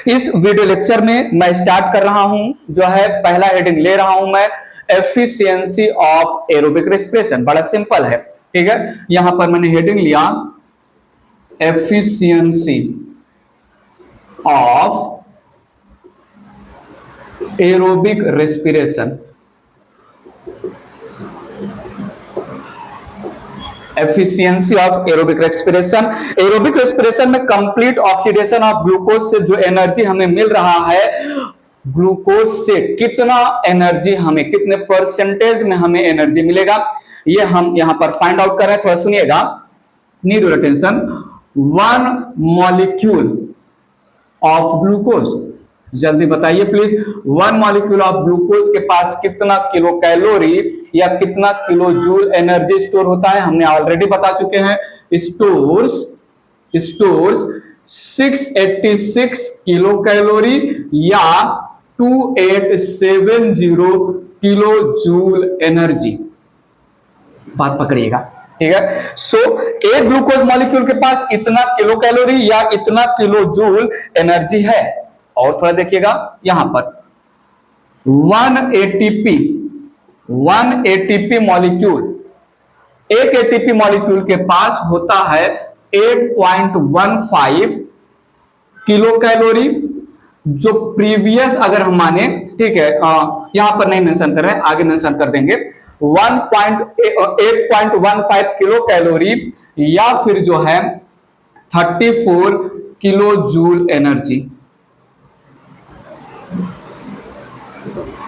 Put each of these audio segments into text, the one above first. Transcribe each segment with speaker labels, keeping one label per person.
Speaker 1: इस video lecture में मैं स्टार्ट कर रहा हूं, जो है पहला हेडिंग ले रहा हूं मैं एफिशिएंसी ऑफ एरोबिक रेस्पिरेशन। बड़ा सिंपल है, ठीक है। यहां पर मैंने हेडिंग लिया efficiency of aerobic respiration. Efficiency of aerobic respiration. Aerobic respiration में कंप्लीट ऑक्सीडेशन ऑफ ग्लूकोज से जो एनर्जी हमें मिल रहा है, ग्लूकोज से कितना एनर्जी हमें, कितने परसेंटेज में हमें एनर्जी मिलेगा, ये हम यहां पर फाइंड आउट कर रहे हैं। थोड़ा सुनिएगा, need your attention. 1 molecule of glucose, जल्दी बताइए प्लीज, 1 मॉलिक्यूल ऑफ ग्लूकोज के पास कितना किलो कैलोरी या कितना किलो जूल एनर्जी स्टोर होता है, हमने ऑलरेडी बता चुके हैं। स्टोर्स 686 किलो कैलोरी या 2870 किलो जूल एनर्जी। बात पकड़िएगा, ठीक है। सो एक ग्लूकोज मॉलिक्यूल के पास इतना किलो कैलोरी या इतना किलो जूल एनर्जी है। और थोड़ा देखिएगा यहां पर 1 एटीपी मॉलिक्यूल, एक एटीपी मॉलिक्यूल के पास होता है 8.15 किलो कैलोरी, जो प्रीवियस अगर हम माने, ठीक है, यहां पर नहीं मेंशन कर रहे हैं, आगे मेंशन कर देंगे। 8.15 किलो कैलोरी या फिर जो है 34 kilo joule energy,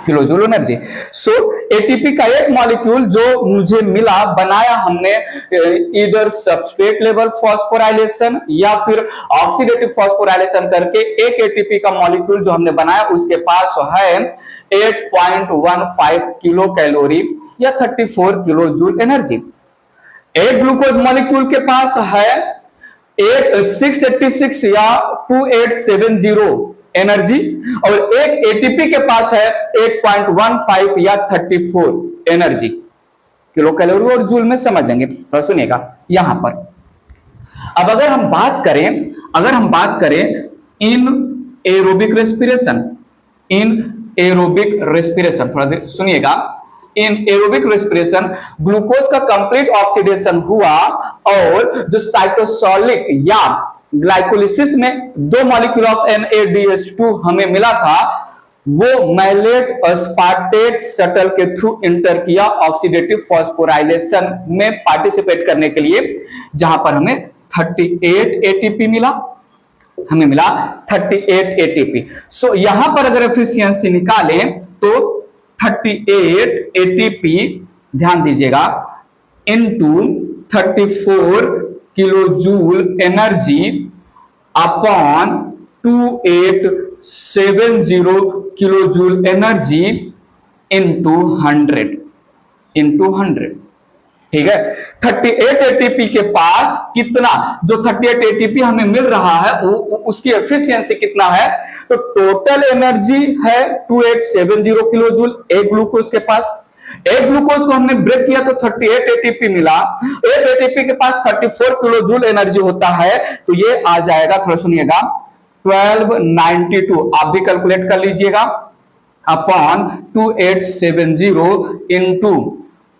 Speaker 1: kilo joule energy. So ATP का एक मॉलिक्यूल जो मुझे मिला, बनाया हमने इधर सबस्ट्रेट लेवल फॉस्फोराइलेशन या फिर ऑक्सीडेटिव फॉस्फोराइलेशन करके, एक एटीपी का मॉलिक्यूल जो हमने बनाया उसके पास है 8.15 किलो कैलोरी या 34 किलो जूल एनर्जी। एक ग्लूकोज मॉलिक्यूल के पास है 686 या 2870 एनर्जी, और एक एटीपी के पास है 8.15 या 34 एनर्जी। किलो कैलोरी और जूल में समझ लेंगे। तो सुनिएगा यहां पर, अब अगर हम बात करें इन एरोबिक रेस्पिरेशन, थोड़ा सुनिएगा। इन एरोबिक रेस्पिरेशन ग्लूकोज का कंप्लीट ऑक्सीडेशन हुआ और जो साइटोसोलिक या ग्लाइकोलिसिस में 2 मॉलिक्यूल ऑफ NADH2 हमें मिला था, वो मैलेट अस्पार्टेट शटल के थ्रू इंटर किया ऑक्सीडेटिव फॉस्फोराइलेशन में पार्टिसिपेट करने के लिए, जहां पर हमें 38 एटीपी मिला, 38 एटीपी। सो यहां पर अगर एफिशिएंसी निकालें तो 38 एटीपी, ध्यान दीजिएगा, into 34 kilo joule energy upon 2870 kilo joule energy into 100, ठीक है। 38 एटीपी के पास कितना, जो 38 एटीपी हमें मिल रहा है उसकी एफिशिएंसी कितना है, तो टोटल एनर्जी है 2870 किलो जूल एक ग्लूकोज के पास। एक ग्लूकोज को हमने ब्रेक किया तो 38 एटीपी मिला, एक एटीपी के पास 34 किलो जूल एनर्जी होता है, तो ये आ जाएगा, थोड़ा सुनिएगा, 1292। आप भी कैलकुलेट कर लीजिएगा, अपॉन 2870 इंटू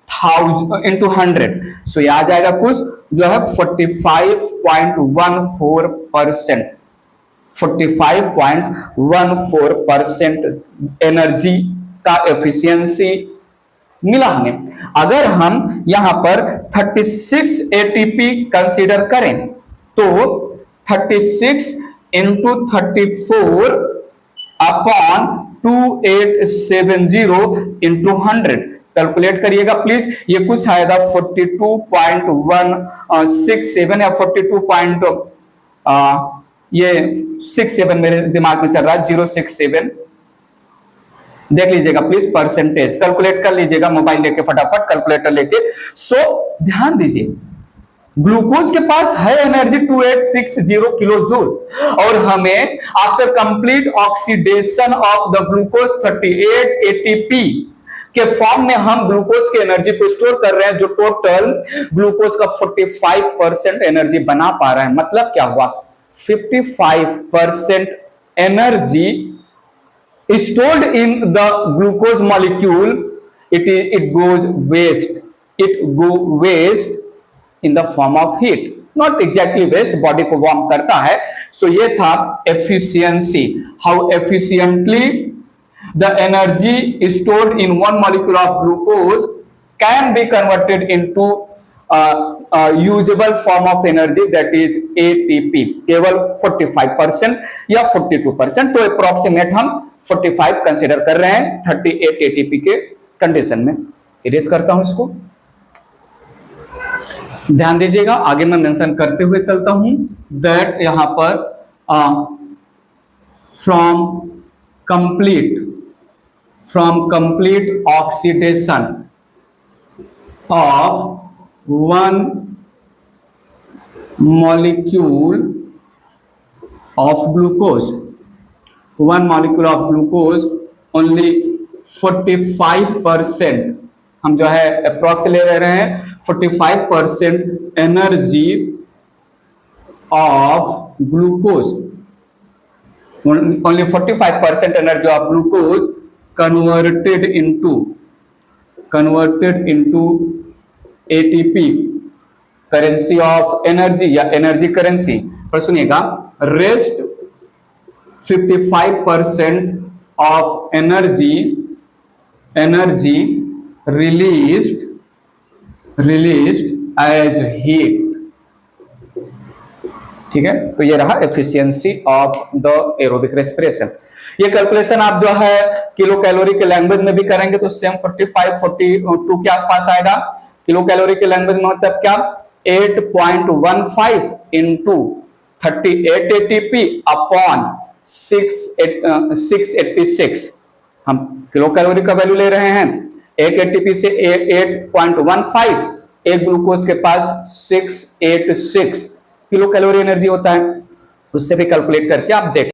Speaker 1: 100। सो ये आ जाएगा कुछ जो है 45.14% एनर्जी का एफिशिएंसी मिला हमें। अगर हम यहां पर 36 एटीपी कंसीडर करें तो 36 इंटू 34 अपॉन 2870 इंटू 100 कैलकुलेट करिएगा प्लीज। ये कुछ आएगा 42.167 या 42.67 मेरे दिमाग में चल रहा है, 067 देख लीजिएगा प्लीज, परसेंटेज कैलकुलेट कर लीजिएगा, मोबाइल लेके फटाफट कैलकुलेटर लेके। सो ध्यान दीजिए, ग्लूकोज के पास है एनर्जी 2860 किलो जूल, और हमें after complete oxidation of the glucose 38 ATP के फॉर्म में हम ग्लूकोज की एनर्जी को स्टोर कर रहे हैं, जो टोटल ग्लूकोज का 45% एनर्जी बना पा रहे हैं। मतलब क्या हुआ, 55% energy stored in the glucose molecule, it goes waste in the form of heat, not exactly waste, body को वार्म करता है. So ये था efficiency, how efficiently the energy stored in one molecule of glucose can be converted into usable form of energy, that is ATP. केवल 45% या 42%, तो approximate हम 45 consider कर रहे हैं 38 ATP के कंडीशन में. इरेज करता हूं इसको, ध्यान दीजिएगा. आगे मैं मेंशन करते हुए चलता हूं दैट यहां पर from complete oxidation of one molecule of glucose only 45%, हम जो है अप्रोक्स ले रहे हैं 45% energy of glucose, only 45% energy of glucose converted into ATP, currency of energy या एनर्जी करेंसी. पर सुनिएगा, rest 55% of energy released as heat. ठीक है, तो ये रहा efficiency of the aerobic respiration. ये कैलकुलेशन आप जो है किलो कैलोरी के लैंग्वेज में भी करेंगे तो सेम 45-42 के आसपास आएगा. किलो कैलोरी के लैंग्वेज में मतलब क्या, 8.15 इंटू 38 ATP अपॉन 686. हम किलो कैलोरी का वैल्यू ले रहे हैं, एक ATP से 8.15, एक ग्लूकोज के पास 686 किलो कैलोरी एनर्जी होता है. उससे भी कैलकुलेट करके आप देख